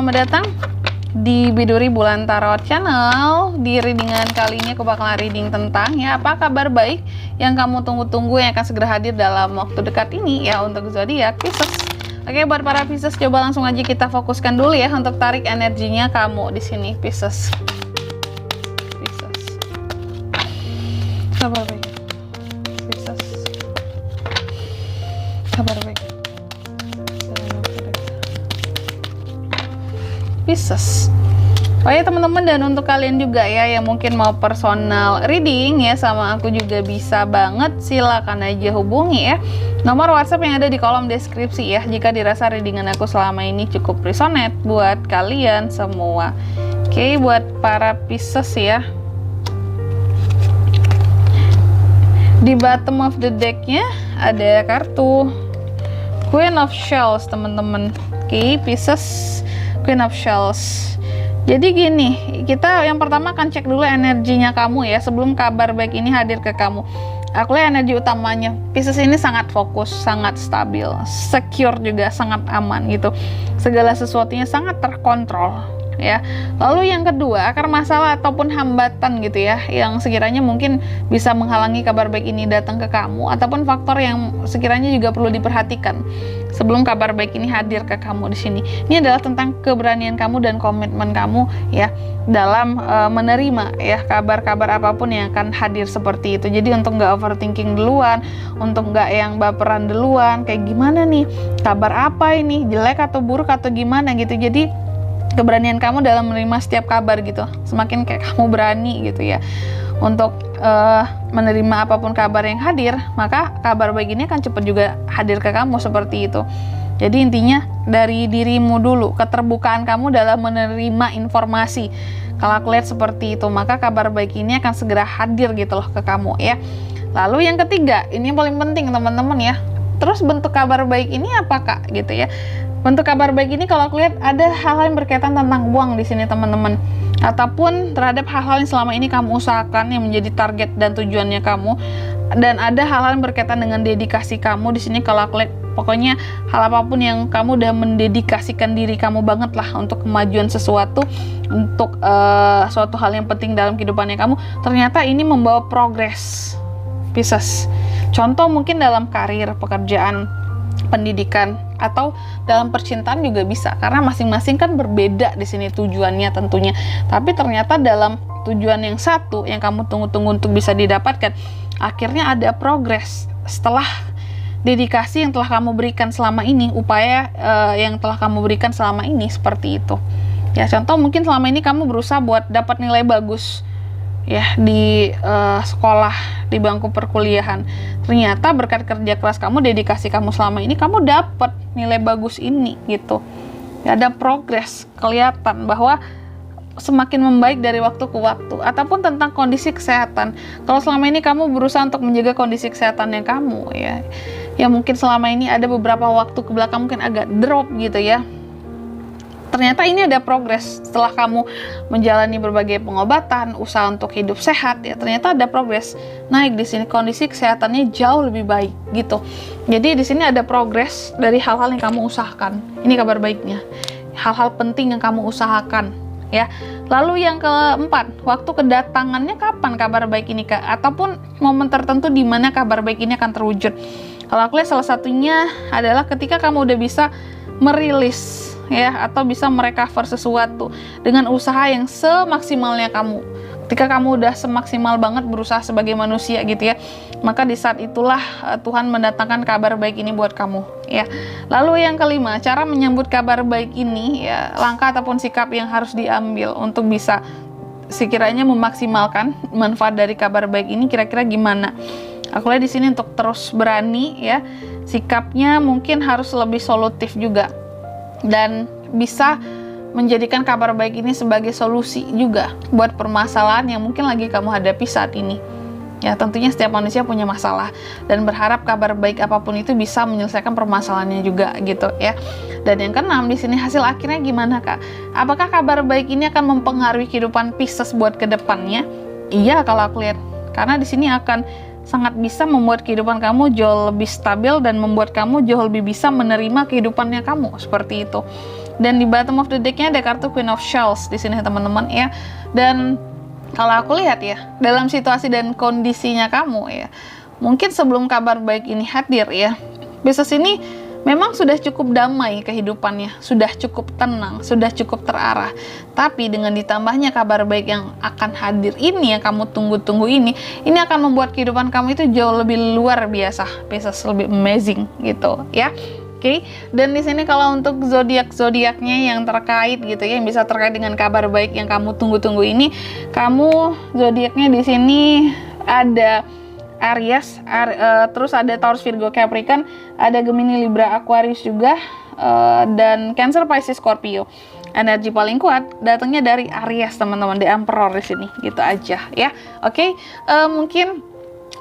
selamat datang di Biduri Bulan Tarot Channel. Di readingan kali ini aku bakalan reading tentang apa kabar baik yang kamu tunggu-tunggu yang akan segera hadir dalam waktu dekat ini ya untuk zodiak Pisces. Oke, buat para Pisces, coba langsung aja kita fokuskan dulu ya untuk tarik energinya kamu di sini Pisces. Kabar baik Pisces, kabar baik Pisces. Oh ya teman-teman, dan untuk kalian juga ya yang mungkin mau personal reading ya sama aku juga bisa banget, silakan aja hubungi ya nomor WhatsApp yang ada di kolom deskripsi ya jika dirasa readingan aku selama ini cukup resonate buat kalian semua. Oke, buat para Pisces ya, di bottom of the decknya ada kartu Queen of Shells teman-teman. Oke, Pisces, Queen of Shells. Jadi gini, kita yang pertama akan cek dulu energinya kamu ya sebelum kabar baik ini hadir ke kamu. Aku lihat energi utamanya Pisces ini sangat fokus, sangat stabil, secure juga, sangat aman gitu. Segala sesuatunya sangat terkontrol ya. Lalu yang kedua, akar masalah ataupun hambatan gitu ya yang sekiranya mungkin bisa menghalangi kabar baik ini datang ke kamu, ataupun faktor yang sekiranya juga perlu diperhatikan sebelum kabar baik ini hadir ke kamu di sini. Ini adalah tentang keberanian kamu dan komitmen kamu ya dalam menerima ya kabar-kabar apapun yang akan hadir seperti itu. Jadi untuk nggak overthinking duluan, untuk nggak yang baperan duluan, kayak gimana nih kabar apa ini, jelek atau buruk atau gimana gitu. Jadi keberanian kamu dalam menerima setiap kabar gitu, semakin kayak kamu berani gitu ya untuk menerima apapun kabar yang hadir, maka kabar baik ini akan cepat juga hadir ke kamu seperti itu. Jadi intinya dari dirimu dulu, keterbukaan kamu dalam menerima informasi. Kalau aku lihat seperti itu, maka kabar baik ini akan segera hadir gitu loh ke kamu ya. Lalu yang ketiga, ini yang paling penting teman-teman ya. Terus bentuk kabar baik ini apa kak gitu ya? Bentuk kabar baik ini kalau aku lihat ada hal-hal yang berkaitan tentang uang di sini teman-teman, ataupun terhadap hal-hal yang selama ini kamu usahakan yang menjadi target dan tujuannya kamu, dan ada hal-hal yang berkaitan dengan dedikasi kamu di sini. Kalau aku lihat pokoknya hal apapun yang kamu udah mendedikasikan diri kamu banget lah untuk kemajuan sesuatu, untuk suatu hal yang penting dalam kehidupannya kamu, ternyata ini membawa progres Pisces. Contoh mungkin dalam karir, pekerjaan, pendidikan, atau dalam percintaan juga bisa, karena masing-masing kan berbeda di sini tujuannya tentunya. Tapi ternyata dalam tujuan yang satu yang kamu tunggu-tunggu untuk bisa didapatkan, akhirnya ada progres setelah dedikasi yang telah kamu berikan selama ini, upaya yang telah kamu berikan selama ini seperti itu. Ya contoh mungkin selama ini kamu berusaha buat dapat nilai bagus ya di sekolah, di bangku perkuliahan. Ternyata berkat kerja keras kamu, dedikasi kamu selama ini, kamu dapat nilai bagus ini gitu ya, ada progres, kelihatan bahwa semakin membaik dari waktu ke waktu. Ataupun tentang kondisi kesehatan, kalau selama ini kamu berusaha untuk menjaga kondisi kesehatannya kamu ya mungkin selama ini ada beberapa waktu ke belakang mungkin agak drop gitu ya, ternyata ini ada progres setelah kamu menjalani berbagai pengobatan, usaha untuk hidup sehat ya, ternyata ada progres naik di sini, kondisi kesehatannya jauh lebih baik gitu. Jadi di sini ada progres dari hal-hal yang kamu usahakan. Ini kabar baiknya, hal-hal penting yang kamu usahakan ya. Lalu yang keempat, waktu kedatangannya kapan kabar baik ini kak, ataupun momen tertentu di mana kabar baik ini akan terwujud. Kalau aku lihat salah satunya adalah ketika kamu udah bisa merilis ya, atau bisa merecover sesuatu dengan usaha yang semaksimalnya kamu. Ketika kamu udah semaksimal banget berusaha sebagai manusia gitu ya, maka di saat itulah Tuhan mendatangkan kabar baik ini buat kamu ya. Lalu yang kelima, cara menyambut kabar baik ini ya, langkah ataupun sikap yang harus diambil untuk bisa sekiranya memaksimalkan manfaat dari kabar baik ini kira-kira gimana. Aku lihat di sini untuk terus berani ya, sikapnya mungkin harus lebih solutif juga, dan bisa menjadikan kabar baik ini sebagai solusi juga buat permasalahan yang mungkin lagi kamu hadapi saat ini. Ya tentunya setiap manusia punya masalah, dan berharap kabar baik apapun itu bisa menyelesaikan permasalahannya juga gitu ya. Dan yang keenam di sini, hasil akhirnya gimana kak? Apakah kabar baik ini akan mempengaruhi kehidupan Pisces buat kedepannya? Iya kalau aku lihat, karena di sini akan sangat bisa membuat kehidupan kamu jauh lebih stabil dan membuat kamu jauh lebih bisa menerima kehidupannya kamu seperti itu. Dan di bottom of the deck-nya ada kartu Queen of Shells di sini teman-teman ya. Dan kalau aku lihat ya, dalam situasi dan kondisinya kamu ya, mungkin sebelum kabar baik ini hadir ya, Pisces ini memang sudah cukup damai kehidupannya, sudah cukup tenang, sudah cukup terarah. Tapi dengan ditambahnya kabar baik yang akan hadir ini, yang kamu tunggu-tunggu ini akan membuat kehidupan kamu itu jauh lebih luar biasa, Pisces, lebih amazing gitu ya. Oke, dan di sini kalau untuk zodiak-zodiaknya yang terkait gitu ya, yang bisa terkait dengan kabar baik yang kamu tunggu-tunggu ini, kamu zodiaknya di sini ada Aries, terus ada Taurus, Virgo, Capricorn, ada Gemini, Libra, Aquarius juga, dan Cancer, Pisces, Scorpio. Energi paling kuat datangnya dari Aries teman-teman, The Emperor di sini, gitu aja ya. Oke, mungkin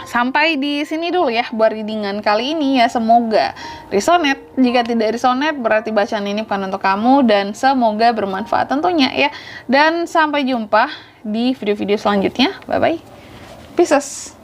sampai di sini dulu ya buat readingan kali ini ya. Semoga resonate. Jika tidak resonate berarti bacaan ini bukan untuk kamu, dan semoga bermanfaat tentunya ya. Dan sampai jumpa di video-video selanjutnya. Bye bye, Pisces.